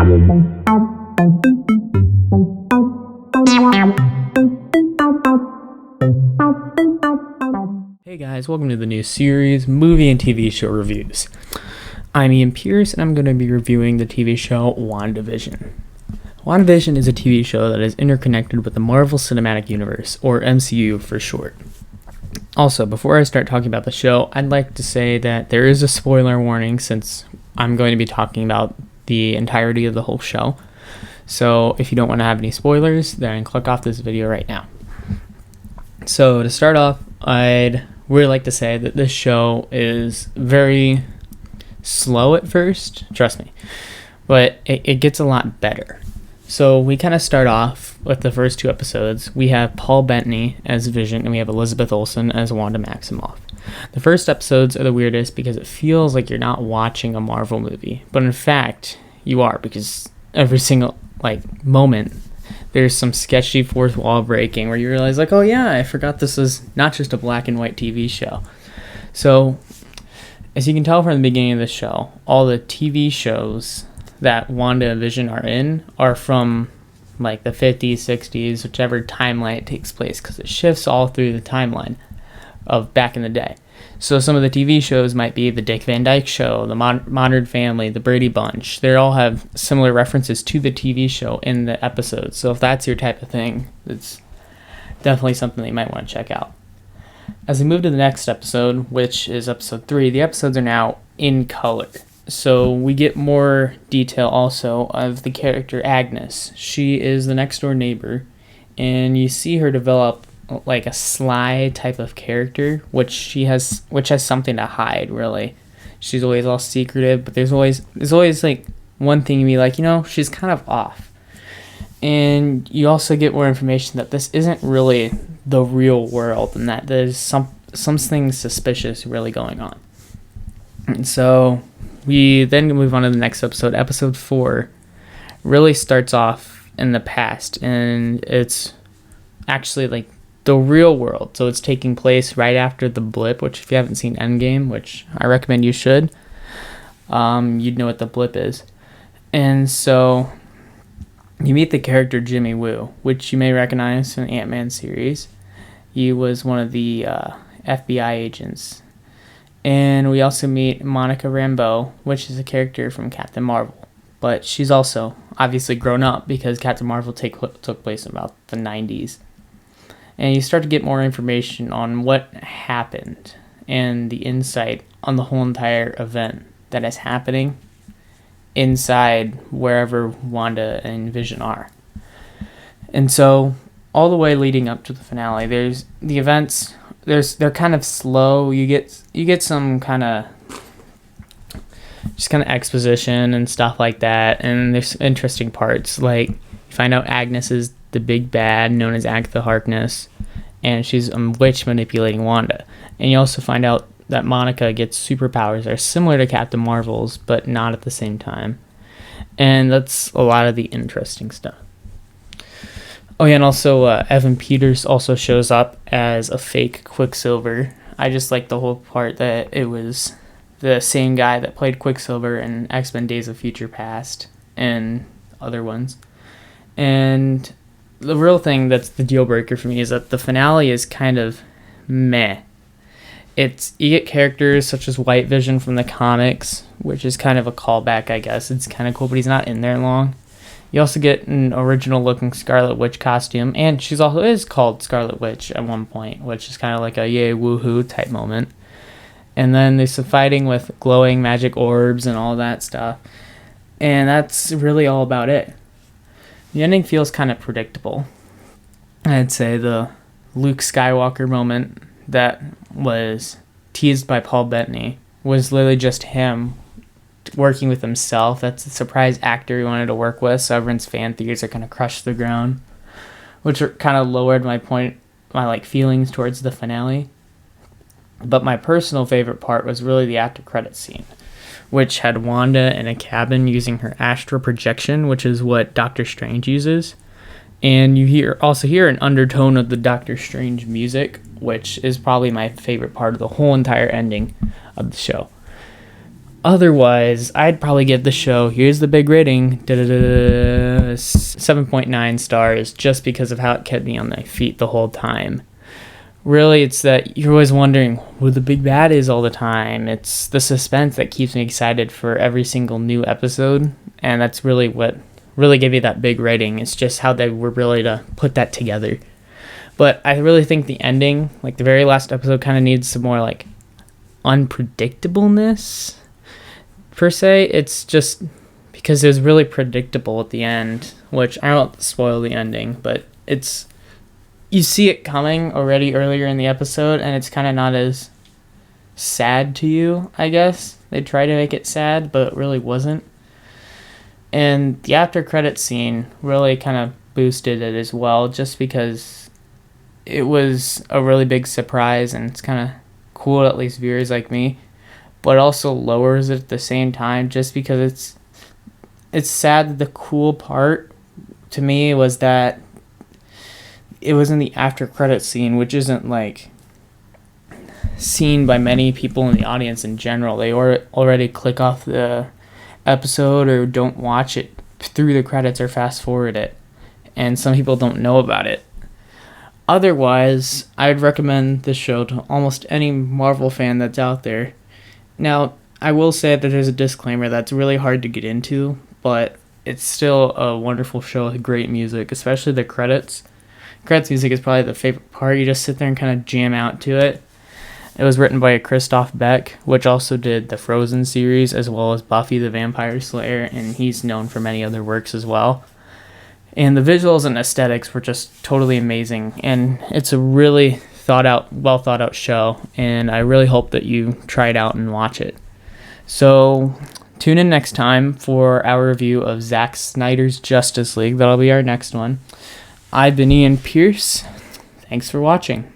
Hey guys, welcome to the new series, Movie and TV Show Reviews. I'm Ian Pierce, and I'm going to be reviewing the TV show WandaVision. WandaVision is a TV show that is interconnected with the Marvel Cinematic Universe, or MCU for short. Also, before I start talking about the show, I'd like to say that there is a spoiler warning since I'm going to be talking about the entirety of the whole show. So if you don't want to have any spoilers, then click off this video right now. So to start off, I'd really like to say that this show is very slow at first, trust me, but it gets a lot better. So we kind of start off with the first two episodes. We have Paul Bettany as Vision, and we have Elizabeth Olsen as Wanda Maximoff. The first episodes are the weirdest because it feels like you're not watching a Marvel movie, but in fact, you are, because every single moment there's some sketchy fourth wall breaking where you realize, oh yeah, I forgot this is not just a black and white TV show. So, as you can tell from the beginning of the show, all the TV shows that Wanda and Vision are in are from the 50s, 60s, whichever timeline it takes place, because it shifts all through the timeline of back in the day. So some of the TV shows might be the Dick Van Dyke Show, the Modern Family, the Brady Bunch. They all have similar references to the TV show in the episodes. So if that's your type of thing, it's definitely something that you might want to check out. As we move to the next episode, which is episode 3, the episodes are now in color. So we get more detail also of the character Agnes. She is the next door neighbor, and you see her develop a sly type of character, which has something to hide, really. She's always all secretive, but there's always one thing you be she's kind of off. And you also get more information that this isn't really the real world, and that there's something suspicious really going on. And so we then move on to the next episode. Episode 4 really starts off in the past, and it's actually the real world. So it's taking place right after the blip, which if you haven't seen Endgame, which I recommend you should, you'd know what the blip is. And so you meet the character Jimmy Woo, which you may recognize from the Ant-Man series. He was one of the FBI agents. And we also meet Monica Rambeau, which is a character from Captain Marvel. But she's also obviously grown up because Captain Marvel took place in about the 90s. And you start to get more information on what happened and the insight on the whole entire event that is happening inside wherever Wanda and Vision are. And so all the way leading up to the finale, there's the events. They're kind of slow. You get some kind of exposition and stuff like that, and there's interesting parts. You find out Agnes is the big bad known as Agatha Harkness, and she's a witch manipulating Wanda. And you also find out that Monica gets superpowers that are similar to Captain Marvel's, but not at the same time. And that's a lot of the interesting stuff. Oh yeah, and also Evan Peters also shows up as a fake Quicksilver. I just like the whole part that it was the same guy that played Quicksilver in X-Men Days of Future Past and other ones. And the real thing that's the deal breaker for me is that the finale is kind of meh. You get characters such as White Vision from the comics, which is kind of a callback, I guess. It's kind of cool, but he's not in there long. You also get an original-looking Scarlet Witch costume, and she's also is called Scarlet Witch at one point, which is kind of like a yay woohoo type moment. And then there's some fighting with glowing magic orbs and all that stuff, and that's really all about it. The ending feels kind of predictable. I'd say the Luke Skywalker moment that was teased by Paul Bettany was literally just him working with himself. That's a surprise actor he wanted to work with, so everyone's fan theories are kind of crushed to the ground, which kind of lowered my feelings towards the finale. But my personal favorite part was really the after credits scene, which had Wanda in a cabin using her astral projection, which is what Doctor Strange uses. And you also hear an undertone of the Doctor Strange music, which is probably my favorite part of the whole entire ending of the show. Otherwise, I'd probably give the show, here's the big rating, 7.9 stars, just because of how it kept me on my feet the whole time. Really, it's that you're always wondering who the big bad is all the time. It's the suspense that keeps me excited for every single new episode, and that's really what really gave you that big rating. It's just how they were really to put that together. But I really think the ending, like the very last episode, kind of needs some more like unpredictableness per se. It's just because it was really predictable at the end, which I won't spoil the ending, but it's, you see it coming already earlier in the episode, and it's kind of not as sad to you, I guess. They tried to make it sad, but it really wasn't. And the after credits scene really kind of boosted it as well, just because it was a really big surprise, and it's kind of cool to at least viewers like me, but also lowers it at the same time, just because it's sad that the cool part to me was that it was in the after credits scene, which isn't like seen by many people in the audience in general. They already click off the episode or don't watch it through the credits or fast forward it, and some people don't know about it. Otherwise, I'd recommend this show to almost any Marvel fan that's out there. Now, I will say that there's a disclaimer that's really hard to get into, but it's still a wonderful show with great music, especially the credits. Credits music is probably the favorite part. You just sit there and kind of jam out to it. It was written by Christoph Beck, which also did the Frozen series as well as Buffy the Vampire Slayer, and he's known for many other works as well. And the visuals and aesthetics were just totally amazing, and it's a really well thought out show, and I really hope that you try it out and watch it. So tune in next time for our review of Zack Snyder's Justice League. That'll be our next one. I've been Ian Pierce. Thanks for watching.